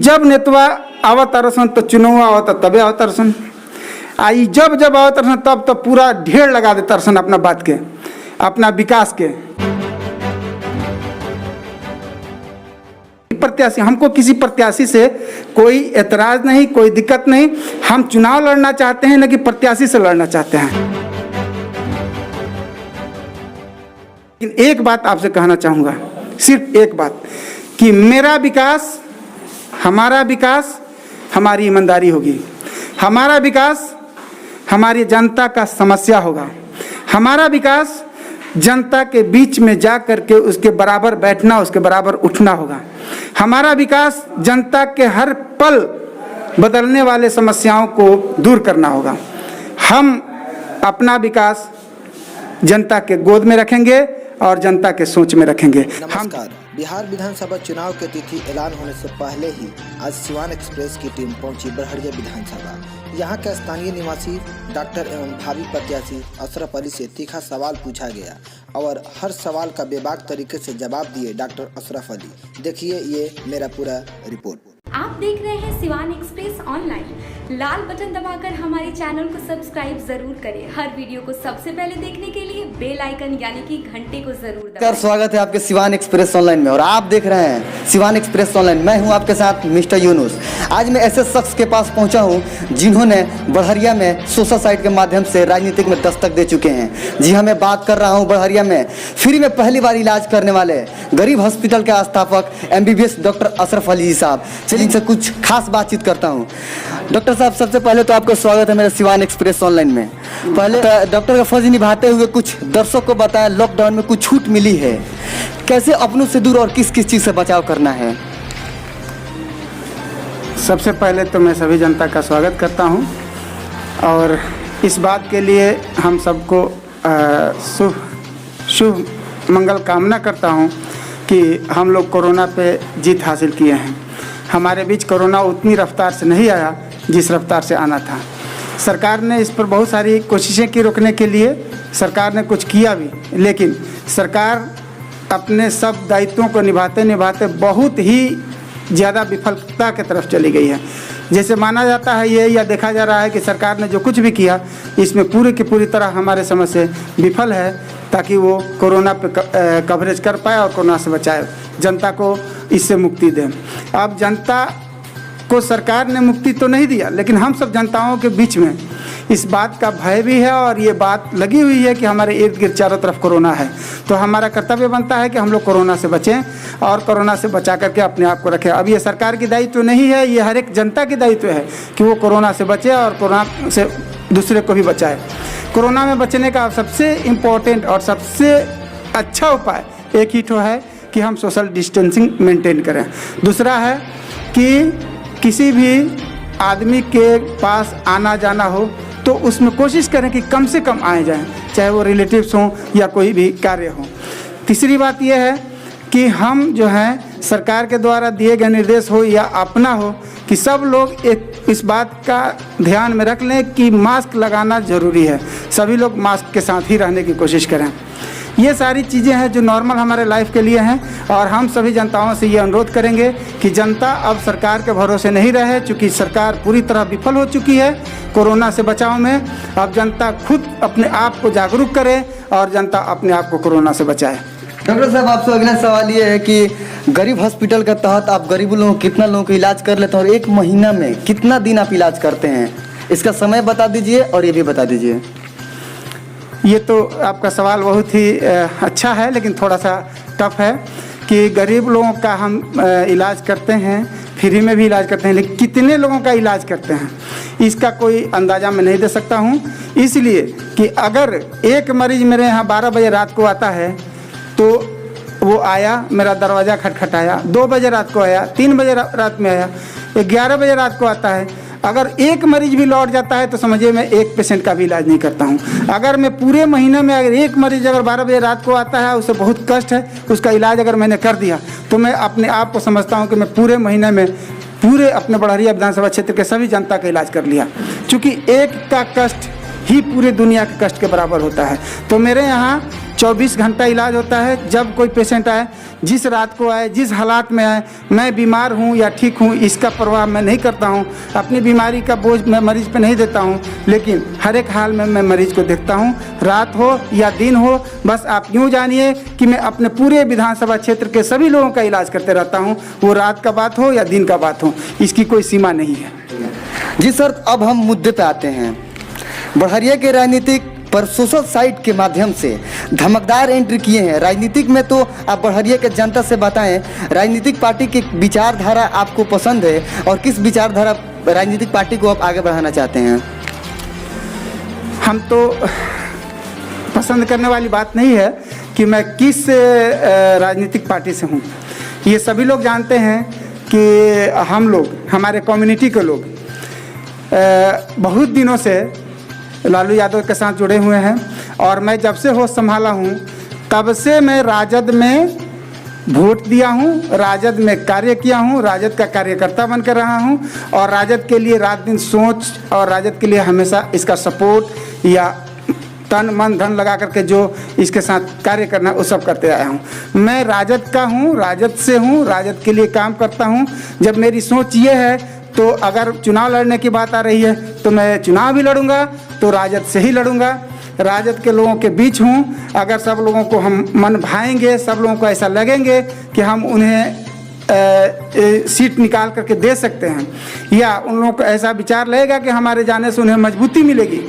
जब नेतवा आवतारसन तो चुनाव आवता तबे आवतारसन, आई जब जब आवतारसन तब तब पूरा ढेर लगा देतारसन अपना बात के, अपना विकास के। प्रत्याशी, हमको किसी प्रत्याशी से कोई एतराज नहीं, कोई दिक्कत नहीं। हम चुनाव लड़ना चाहते हैं, न कि प्रत्याशी से लड़ना चाहते हैं। लेकिन एक बात आपसे कहना चाहूँगा, सिर्फ एक बात, कि मेरा विकास, हमारा विकास हमारी ईमानदारी होगी, हमारा विकास हमारी जनता का समस्या होगा, हमारा विकास जनता के बीच में जा करके उसके बराबर बैठना, उसके बराबर उठना होगा। हमारा विकास जनता के हर पल बदलने वाले समस्याओं को दूर करना होगा। हम अपना विकास जनता के गोद में रखेंगे और जनता के सोच में रखेंगे। नमस्कार। बिहार विधानसभा चुनाव की तिथि ऐलान होने से पहले ही आज सिवान एक्सप्रेस की टीम पहुंची बड़हरिया विधानसभा। यहां के स्थानीय निवासी डॉक्टर एवं भावी प्रत्याशी अशरफ अली से तीखा सवाल पूछा गया और हर सवाल का बेबाक तरीके से जवाब दिए डॉक्टर अशरफ अली। देखिए ये मेरा पूरा रिपोर्ट। आप देख रहे हैं सिवान एक्सप्रेस ऑनलाइन। लाल बटन दबाकर हमारे चैनल को सब्सक्राइब जरूर करें। हर वीडियो को सबसे पहले देखने के लिए बेल आइकन यानी कि घंटे को जरूर दबाएं। स्वागत है आपके सिवान एक्सप्रेस ऑनलाइन में और आप देख रहे हैं सिवान एक्सप्रेस ऑनलाइन। मैं हूं आपके साथ मिस्टर यूनुस। आज मैं ऐसे शख्स के पास पहुंचा हूं जिन्होंने बड़हरिया में सोशल साइट के माध्यम से राजनीतिक में दस्तक दे चुके हैं। जी हाँ, मैं बात कर रहा हूँ बड़हरिया में फ्री में पहली बार इलाज करने वाले गरीब हॉस्पिटल के स्थापक MBBS डॉक्टर अशरफ अली जी साहब। चलिए इनसे कुछ खास बातचीत करता हूँ। डॉक्टर साहब, सबसे पहले तो आपका स्वागत है मेरे सिवान एक्सप्रेस ऑनलाइन में। पहले डॉक्टर का फर्ज निभाते हुए कुछ दर्शकों को बताया, लॉकडाउन में कुछ छूट मिली है, कैसे अपनों से दूर और किस किस चीज़ से बचाव करना है? सबसे पहले तो मैं सभी जनता का स्वागत करता हूं और इस बात के लिए हम सबको शुभ मंगल कामना करता हूं कि हम लोग कोरोना पे जीत हासिल किए हैं। हमारे बीच कोरोना उतनी रफ्तार से नहीं आया जिस रफ्तार से आना था। सरकार ने इस पर बहुत सारी कोशिशें की रोकने के लिए, सरकार ने कुछ किया भी, लेकिन सरकार अपने सब दायित्वों को निभाते निभाते बहुत ही ज़्यादा विफलता की तरफ चली गई है। जैसे माना जाता है ये, या देखा जा रहा है कि सरकार ने जो कुछ भी किया इसमें पूरी की पूरी तरह हमारे समझ से विफल है, ताकि वो कोरोना पे कवरेज कर पाए और कोरोना से बचाए, जनता को इससे मुक्ति दें। अब जनता को सरकार ने मुक्ति तो नहीं दिया, लेकिन हम सब जनताओं के बीच में इस बात का भय भी है और ये बात लगी हुई है कि हमारे इर्द गिर्द चारों तरफ कोरोना है। तो हमारा कर्तव्य बनता है कि हम लोग कोरोना से बचें और कोरोना से बचा करके अपने आप को रखें। अब ये सरकार की दायित्व नहीं है, ये हर एक जनता की दायित्व है कि वो कोरोना से बचे और कोरोना से दूसरे को भी बचाए। कोरोना में बचने का सबसे इम्पोर्टेंट और सबसे अच्छा उपाय एक ही तो है कि हम सोशल डिस्टेंसिंग मेंटेन करें। दूसरा है कि किसी भी आदमी के पास आना जाना हो तो उसमें कोशिश करें कि कम से कम आए जाएं, चाहे वो रिलेटिव्स हों या कोई भी कार्य हो। तीसरी बात यह है कि हम जो है सरकार के द्वारा दिए गए निर्देश हो या अपना हो, कि सब लोग इस बात का ध्यान में रख लें कि मास्क लगाना ज़रूरी है। सभी लोग मास्क के साथ ही रहने की कोशिश करें। ये सारी चीज़ें हैं जो नॉर्मल हमारे लाइफ के लिए हैं और हम सभी जनताओं से ये अनुरोध करेंगे कि जनता अब सरकार के भरोसे नहीं रहे, चूँकि सरकार पूरी तरह विफल हो चुकी है कोरोना से बचाव में। अब जनता खुद अपने आप को जागरूक करे और जनता अपने आप को कोरोना से बचाए। डॉक्टर साहब, आपसे अगला सवाल ये है कि गरीब हॉस्पिटल के तहत आप गरीब लोगों कितना लोगों का इलाज कर लेते हैं और एक महीना में कितना दिन आप इलाज करते हैं? इसका समय बता दीजिए और ये भी बता दीजिए। ये तो आपका सवाल बहुत ही अच्छा है, लेकिन थोड़ा सा टफ है कि गरीब लोगों का हम इलाज करते हैं, फ्री में भी इलाज करते हैं, लेकिन कितने लोगों का इलाज करते हैं इसका कोई अंदाज़ा मैं नहीं दे सकता हूँ। इसलिए कि अगर एक मरीज़ मेरे यहाँ 12 बजे रात को आता है तो वो आया, मेरा दरवाज़ा खटखटाया, 2 बजे रात को आया, 3 बजे रात में आया, 11 बजे रात को आता है, अगर एक मरीज भी लौट जाता है तो समझिए मैं एक पेशेंट का भी इलाज नहीं करता हूँ। अगर मैं पूरे महीने में अगर एक मरीज अगर 12 बजे रात को आता है, उसे बहुत कष्ट है, उसका इलाज अगर मैंने कर दिया तो मैं अपने आप को समझता हूँ कि मैं पूरे महीने में पूरे अपने बड़हरिया विधानसभा क्षेत्र के सभी जनता का इलाज कर लिया। चूँकि एक का कष्ट ही पूरे दुनिया के कष्ट के बराबर होता है। तो मेरे यहाँ 24 घंटा इलाज होता है। जब कोई पेशेंट आए, जिस रात को आए, जिस हालात में आए, मैं बीमार हूँ या ठीक हूँ इसका परवाह मैं नहीं करता हूँ। अपनी बीमारी का बोझ मैं मरीज पे नहीं देता हूँ, लेकिन हर एक हाल में मैं मरीज को देखता हूँ, रात हो या दिन हो। बस आप यूँ जानिए कि मैं अपने पूरे विधानसभा क्षेत्र के सभी लोगों का इलाज करते रहता हूँ, वो रात का बात हो या दिन का बात हो, इसकी कोई सीमा नहीं है। जी सर, अब हम मुद्दे पे आते हैं। बढ़हरिया के राजनीतिक पर सोशल साइट के माध्यम से धमकदार एंट्री किए हैं। राजनीतिक में तो आप बढ़हरिया के जनता से बताएं, राजनीतिक पार्टी की विचारधारा आपको पसंद है और किस विचारधारा राजनीतिक पार्टी को आप आगे बढ़ाना चाहते हैं? हम तो पसंद करने वाली बात नहीं है कि मैं किस राजनीतिक पार्टी से हूँ। ये सभी लोग जानते हैं कि हम लोग, हमारे कम्युनिटी के लोग बहुत दिनों से लालू यादव के साथ जुड़े हुए हैं और मैं जब से होश संभाला हूँ तब से मैं राजद में वोट दिया हूँ, राजद में कार्य किया हूँ, राजद का कार्यकर्ता बनकर रहा हूँ और राजद के लिए रात दिन सोच और राजद के लिए हमेशा इसका सपोर्ट या तन मन धन लगा करके जो इसके साथ कार्य करना वो सब करते आया हूँ। मैं राजद का हूँ, राजद से हूँ, राजद के लिए काम करता हूँ। जब मेरी सोच ये है तो अगर चुनाव लड़ने की बात आ रही है तो मैं चुनाव भी लड़ूंगा तो राजद से ही लड़ूंगा। राजद के लोगों के बीच हूँ। अगर सब लोगों को हम मन भाएंगे, सब लोगों को ऐसा लगेंगे कि हम उन्हें सीट निकाल करके दे सकते हैं या उन लोगों को ऐसा विचार लगेगा कि हमारे जाने से उन्हें मजबूती मिलेगी,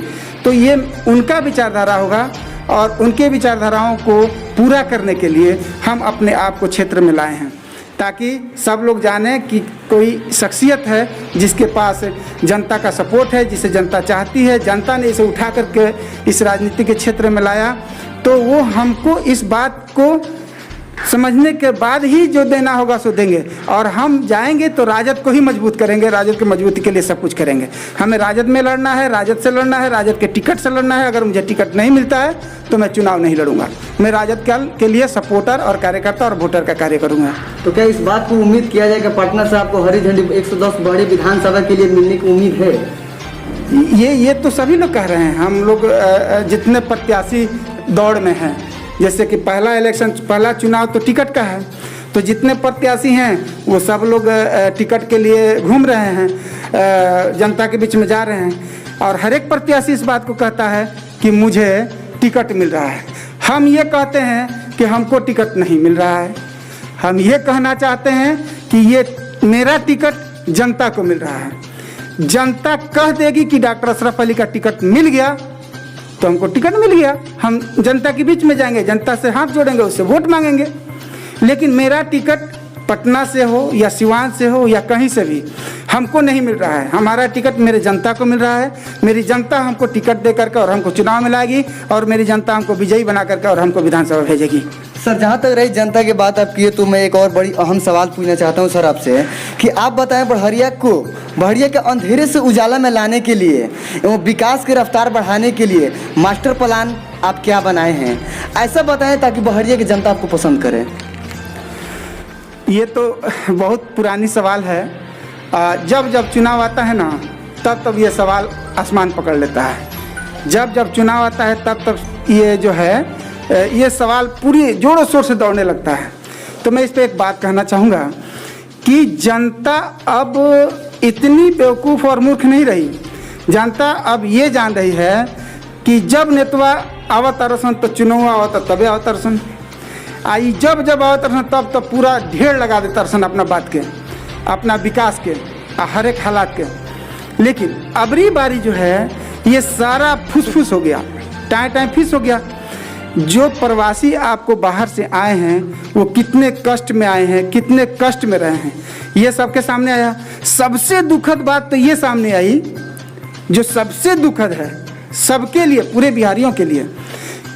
तो ये उनका विचारधारा होगा और उनके विचारधाराओं को पूरा करने के लिए हम अपने आप को क्षेत्र में लाए हैं ताकि सब लोग जाने कि कोई शख्सियत है जिसके पास जनता का सपोर्ट है, जिसे जनता चाहती है, जनता ने इसे उठा करके इस राजनीति के क्षेत्र में लाया। तो वो हमको इस बात को समझने के बाद ही जो देना होगा सो देंगे और हम जाएंगे तो राजद को ही मजबूत करेंगे, राजद की मजबूती के लिए सब कुछ करेंगे। हमें राजद में लड़ना है, राजद से लड़ना है, राजद के टिकट से लड़ना है। अगर मुझे टिकट नहीं मिलता है तो मैं चुनाव नहीं लड़ूंगा। मैं राजद के लिए सपोर्टर और कार्यकर्ता और वोटर का कार्य करूंगा। तो क्या इस बात को उम्मीद किया जाए कि पटना से आपको हरी झंडी 110 बड़े विधानसभा के लिए मिलने की उम्मीद है? ये तो सभी लोग कह रहे हैं। हम लोग जितने प्रत्याशी दौड़ में हैं, जैसे कि पहला चुनाव तो टिकट का है, तो जितने प्रत्याशी हैं वो सब लोग टिकट के लिए घूम रहे हैं, जनता के बीच में जा रहे हैं और हर एक प्रत्याशी इस बात को कहता है कि मुझे टिकट मिल रहा है। हम ये कहते हैं कि हमको टिकट नहीं मिल रहा है। हम ये कहना चाहते हैं कि ये मेरा टिकट जनता को मिल रहा है। जनता कह देगी कि डॉक्टर अशरफ अली का टिकट मिल गया तो हमको टिकट मिल गया, हम जनता के बीच में जाएंगे, जनता से हाथ जोड़ेंगे, उससे वोट मांगेंगे। लेकिन मेरा टिकट पटना से हो या सिवान से हो या कहीं से भी हमको नहीं मिल रहा है। हमारा टिकट मेरे जनता को मिल रहा है। मेरी जनता हमको टिकट दे करके और हमको चुनाव में लाएगी और मेरी जनता हमको विजयी बना करके और हमको विधानसभा भेजेगी। सर, जहाँ तक रही जनता की बात आप किए तो मैं एक और बड़ी अहम सवाल पूछना चाहता हूँ सर आपसे कि आप बताएं बढ़हरिया के अंधेरे से उजाला में लाने के लिए एवं विकास की रफ्तार बढ़ाने के लिए मास्टर प्लान आप क्या बनाए हैं, ऐसा बताएं ताकि बढ़हरिया की जनता आपको पसंद करे। ये तो बहुत पुरानी सवाल है। जब चुनाव आता है ना तब ये सवाल आसमान पकड़ लेता है। जब चुनाव आता है तब ये जो है ये सवाल पूरी जोरों शोर से दौड़ने लगता है। तो मैं इस पर एक बात कहना चाहूँगा कि जनता अब इतनी बेवकूफ़ और मूर्ख नहीं रही। जनता अब ये जान रही है कि जब नेतवा अवतरसन तो चुनाव आवता तबे अवतरसन आई, जब अवतरसन तब पूरा ढेर लगा दे तरसन अपना बात के, अपना विकास के, हर एक हालात के। लेकिन अबरी बारी जो है ये सारा फुसफुस हो गया, टाइम फिस हो गया। जो प्रवासी आपको बाहर से आए हैं वो कितने कष्ट में आए हैं, कितने कष्ट में रहे हैं, ये सबके सामने आया। सबसे दुखद बात तो ये सामने आई, जो सबसे दुखद है सबके लिए, पूरे बिहारियों के लिए,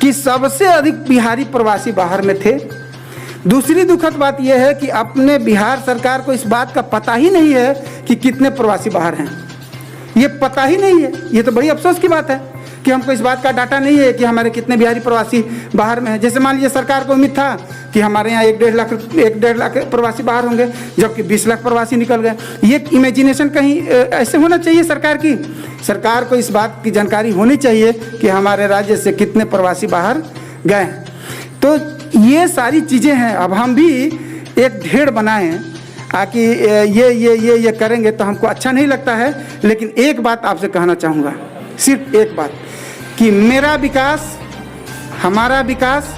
कि सबसे अधिक बिहारी प्रवासी बाहर में थे। दूसरी दुखद बात यह है कि अपने बिहार सरकार को इस बात का पता ही नहीं है कि कितने प्रवासी बाहर हैं। ये पता ही नहीं है। ये तो बड़ी अफसोस की बात है कि कि हमको इस बात का डाटा नहीं है कि हमारे कितने बिहारी प्रवासी बाहर में हैं। जैसे मान लीजिए सरकार को उम्मीद था कि हमारे यहाँ 1-1.5 लाख प्रवासी बाहर होंगे, जबकि 20 लाख प्रवासी निकल गए। ये इमेजिनेशन कहीं ऐसे होना चाहिए सरकार की। सरकार को इस बात की जानकारी होनी चाहिए कि हमारे राज्य से कितने प्रवासी बाहर गए हैं। तो ये सारी चीज़ें हैं। अब हम भी एक ढेर बनाएं कि ये करेंगे तो हमको अच्छा नहीं लगता है। लेकिन एक बात आपसे कहना चाहूँगा, सिर्फ एक बात, कि मेरा विकास, हमारा विकास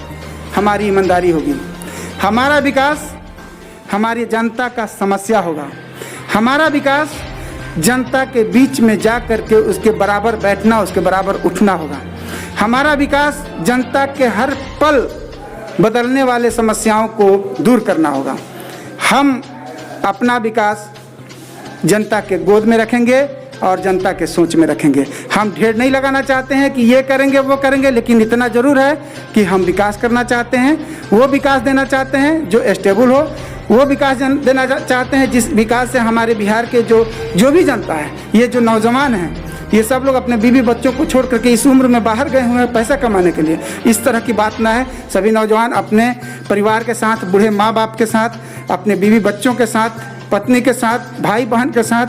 हमारी ईमानदारी होगी। हमारा विकास हमारी जनता का समस्या होगा। हमारा विकास जनता के बीच में जा कर के उसके बराबर बैठना, उसके बराबर उठना होगा। हमारा विकास जनता के हर पल बदलने वाले समस्याओं को दूर करना होगा। हम अपना विकास जनता के गोद में रखेंगे और जनता के सोच में रखेंगे। हम ढेर नहीं लगाना चाहते हैं कि ये करेंगे वो करेंगे, लेकिन इतना ज़रूर है कि हम विकास करना चाहते हैं। वो विकास देना चाहते हैं जो स्टेबल हो, वो विकास देना चाहते हैं जिस विकास से हमारे बिहार के जो भी जनता है, ये जो नौजवान हैं, ये सब लोग अपने बीवी बच्चों को छोड़ करके इस उम्र में बाहर गए हुए हैं पैसा कमाने के लिए। इस तरह की बात ना है। सभी नौजवान अपने परिवार के साथ, बूढ़े माँ बाप के साथ, अपने बीवी बच्चों के साथ, पत्नी के साथ, भाई बहन के साथ,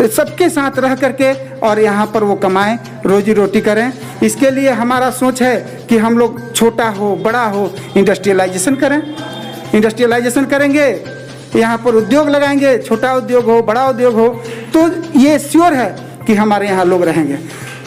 सबके साथ रह करके और यहाँ पर वो कमाएं, रोजी रोटी करें। इसके लिए हमारा सोच है कि हम लोग छोटा हो बड़ा हो इंडस्ट्रियलाइजेशन करें। इंडस्ट्रियलाइजेशन करेंगे, यहाँ पर उद्योग लगाएंगे, छोटा उद्योग हो बड़ा उद्योग हो, तो ये श्योर है कि हमारे यहाँ लोग रहेंगे।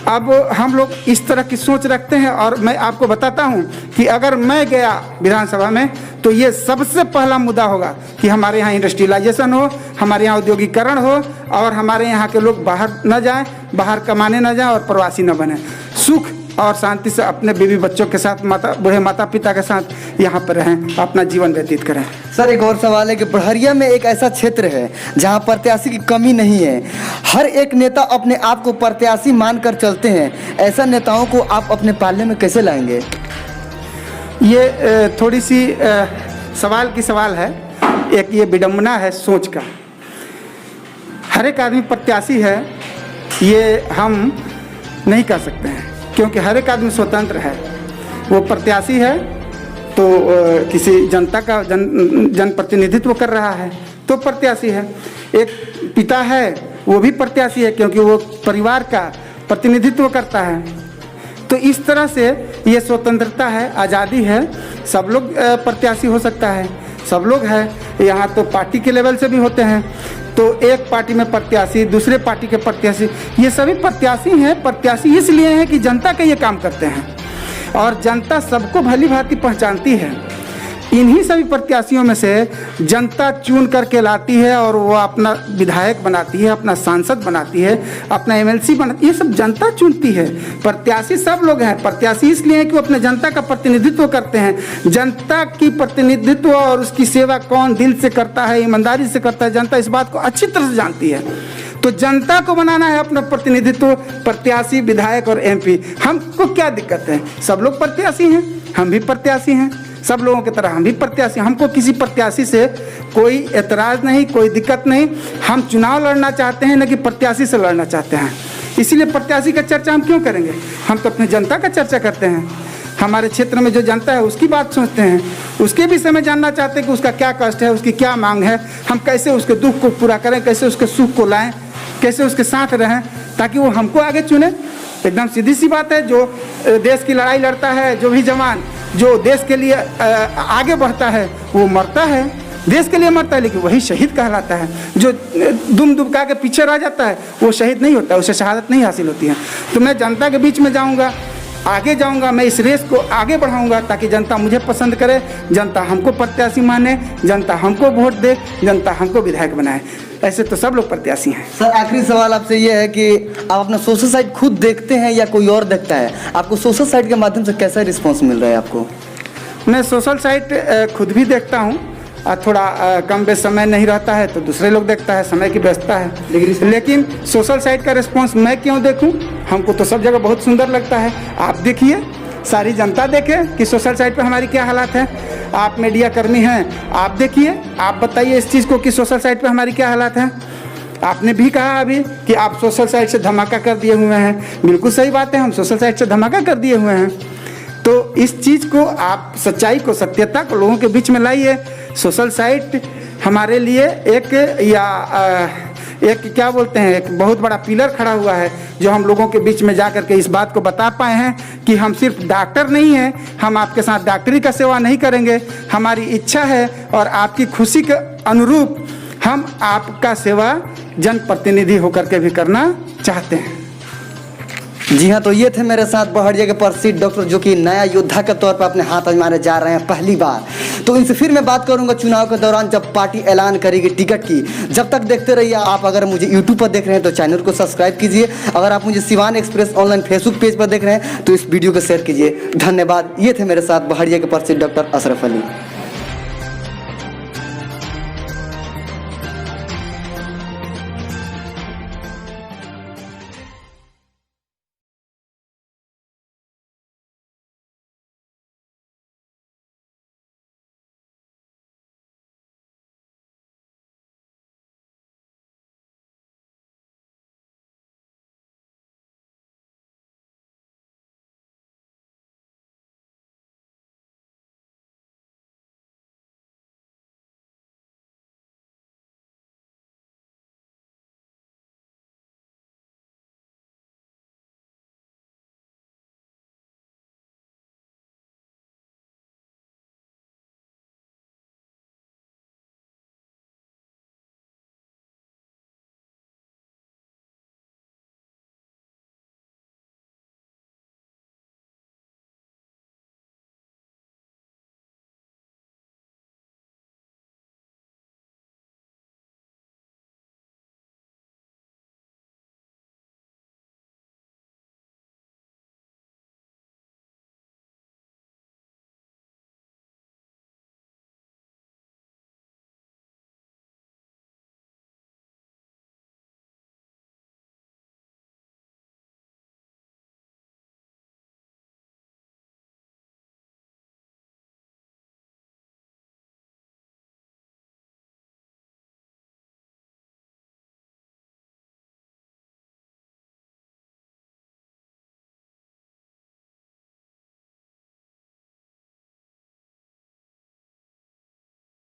अब हम लोग इस तरह की सोच रखते हैं और मैं आपको बताता हूँ कि अगर मैं गया विधानसभा में तो ये सबसे पहला मुद्दा होगा कि हमारे यहाँ इंडस्ट्रियलाइजेशन हो, हमारे यहाँ औद्योगिकरण हो और हमारे यहाँ के लोग बाहर न जाएं, बाहर कमाने न जाएं और प्रवासी न बने। सुख और शांति से अपने बीवी बच्चों के साथ, बूढ़े माता पिता के साथ यहाँ पर रहें, अपना जीवन व्यतीत करें। सर, एक और सवाल है कि बड़हरिया में एक ऐसा क्षेत्र है जहाँ प्रत्याशी की कमी नहीं है। हर एक नेता अपने आप को प्रत्याशी मानकर चलते हैं। ऐसा नेताओं को आप अपने पाले में कैसे लाएंगे? ये थोड़ी सी सवाल की सवाल है। एक ये विडंबना है सोच का। हर एक आदमी प्रत्याशी है ये हम नहीं कह सकते हैं, क्योंकि हर एक आदमी स्वतंत्र है। वो प्रत्याशी है तो किसी जनता का जनप्रतिनिधित्व कर रहा है तो प्रत्याशी है। एक पिता है वो भी प्रत्याशी है क्योंकि वो परिवार का प्रतिनिधित्व करता है। तो इस तरह से ये स्वतंत्रता है, आज़ादी है। सब लोग प्रत्याशी हो सकता है, सब लोग हैं। यहाँ तो पार्टी के लेवल से भी होते हैं, तो एक पार्टी में प्रत्याशी, दूसरे पार्टी के प्रत्याशी, ये सभी प्रत्याशी हैं। प्रत्याशी इसलिए हैं कि जनता के ये काम करते हैं और जनता सबको भली भांति पहचानती है। इन्हीं सभी प्रत्याशियों में से जनता चुन करके लाती है और वो अपना विधायक बनाती है, अपना सांसद बनाती है, अपना एमएलसी बनाती है। ये सब जनता चुनती है। प्रत्याशी सब लोग हैं। प्रत्याशी इसलिए हैं कि वो अपने जनता का प्रतिनिधित्व करते हैं। जनता की प्रतिनिधित्व और उसकी सेवा कौन दिल से करता है, ईमानदारी से करता है, जनता इस बात को अच्छी तरह से जानती है। तो जनता को बनाना है अपना प्रतिनिधित्व, प्रत्याशी, विधायक और एमपी। हमको क्या दिक्कत है? सब लोग प्रत्याशी हैं, हम भी प्रत्याशी हैं, सब लोगों की तरह हम भी प्रत्याशी। हमको किसी प्रत्याशी से कोई एतराज़ नहीं, कोई दिक्कत नहीं। हम चुनाव लड़ना चाहते हैं, न कि प्रत्याशी से लड़ना चाहते हैं। इसीलिए प्रत्याशी का चर्चा हम क्यों करेंगे? हम तो अपनी जनता का चर्चा करते हैं। हमारे क्षेत्र में जो जनता है उसकी बात सोचते हैं, उसके विषय में जानना चाहते हैं कि उसका क्या कष्ट है, उसकी क्या मांग है, हम कैसे उसके दुख को पूरा करें, कैसे उसके सुख को लाएं, कैसे उसके साथ रहें ताकि वो हमको आगे चुने। एकदम सीधी सी बात है। जो देश की लड़ाई लड़ता है, जो भी जवान जो देश के लिए आगे बढ़ता है वो मरता है, देश के लिए मरता है, लेकिन वही शहीद कहलाता है। जो दुम दुबका के पीछे रह जाता है वो शहीद नहीं होता, उसे शहादत नहीं हासिल होती है। तो मैं जनता के बीच में जाऊंगा, आगे जाऊंगा, मैं इस रेस को आगे बढ़ाऊंगा ताकि जनता मुझे पसंद करे, जनता हमको प्रत्याशी माने, जनता हमको वोट दे, जनता हमको विधायक बनाए। ऐसे तो सब लोग प्रत्याशी हैं। सर, आखिरी सवाल आपसे ये है कि आप अपना सोशल साइट खुद देखते हैं या कोई और देखता है? आपको सोशल साइट के माध्यम से कैसा रिस्पॉन्स मिल रहा है आपको? मैं सोशल साइट खुद भी देखता हूँ। थोड़ा कम बेश समय नहीं रहता है तो दूसरे लोग देखता है, समय की व्यस्तता है। लेकिन सोशल साइट का रिस्पॉन्स मैं क्यों देखूं? हमको तो सब जगह बहुत सुंदर लगता है। आप देखिए, सारी जनता देखे कि सोशल साइट पे हमारी क्या हालात है। आप मीडिया कर्मी हैं, आप देखिए, आप बताइए इस चीज़ को कि सोशल साइट पे हमारी क्या हालात है। आपने भी कहा अभी कि आप सोशल साइट से धमाका कर दिए हुए हैं, बिल्कुल सही बात है, हम सोशल साइट से धमाका कर दिए हुए हैं। तो इस चीज़ को आप सच्चाई को, सत्यता को लोगों के बीच में लाइए। सोशल साइट हमारे लिए एक क्या बोलते हैं, एक बहुत बड़ा पिलर खड़ा हुआ है, जो हम लोगों के बीच में जा कर के इस बात को बता पाए हैं कि हम सिर्फ डॉक्टर नहीं हैं, हम आपके साथ डॉक्टरी का सेवा नहीं करेंगे। हमारी इच्छा है और आपकी खुशी के अनुरूप हम आपका सेवा जनप्रतिनिधि होकर के भी करना चाहते हैं। जी हाँ, तो ये थे मेरे साथ बड़हरिया के प्रसिद्ध डॉक्टर, जो कि नया योद्धा के तौर पर अपने हाथ आजमाने जा रहे हैं पहली बार। तो इनसे फिर मैं बात करूंगा चुनाव के दौरान, जब पार्टी ऐलान करेगी टिकट की। जब तक देखते रहिए आप। अगर मुझे यूट्यूब पर देख रहे हैं तो चैनल को सब्सक्राइब कीजिए। अगर आप मुझे Siwan express online Facebook page पर देख रहे हैं तो इस वीडियो को शेयर कीजिए। धन्यवाद। ये थे मेरे साथ बड़हरिया के प्रसिद्ध डॉक्टर अशरफ अली।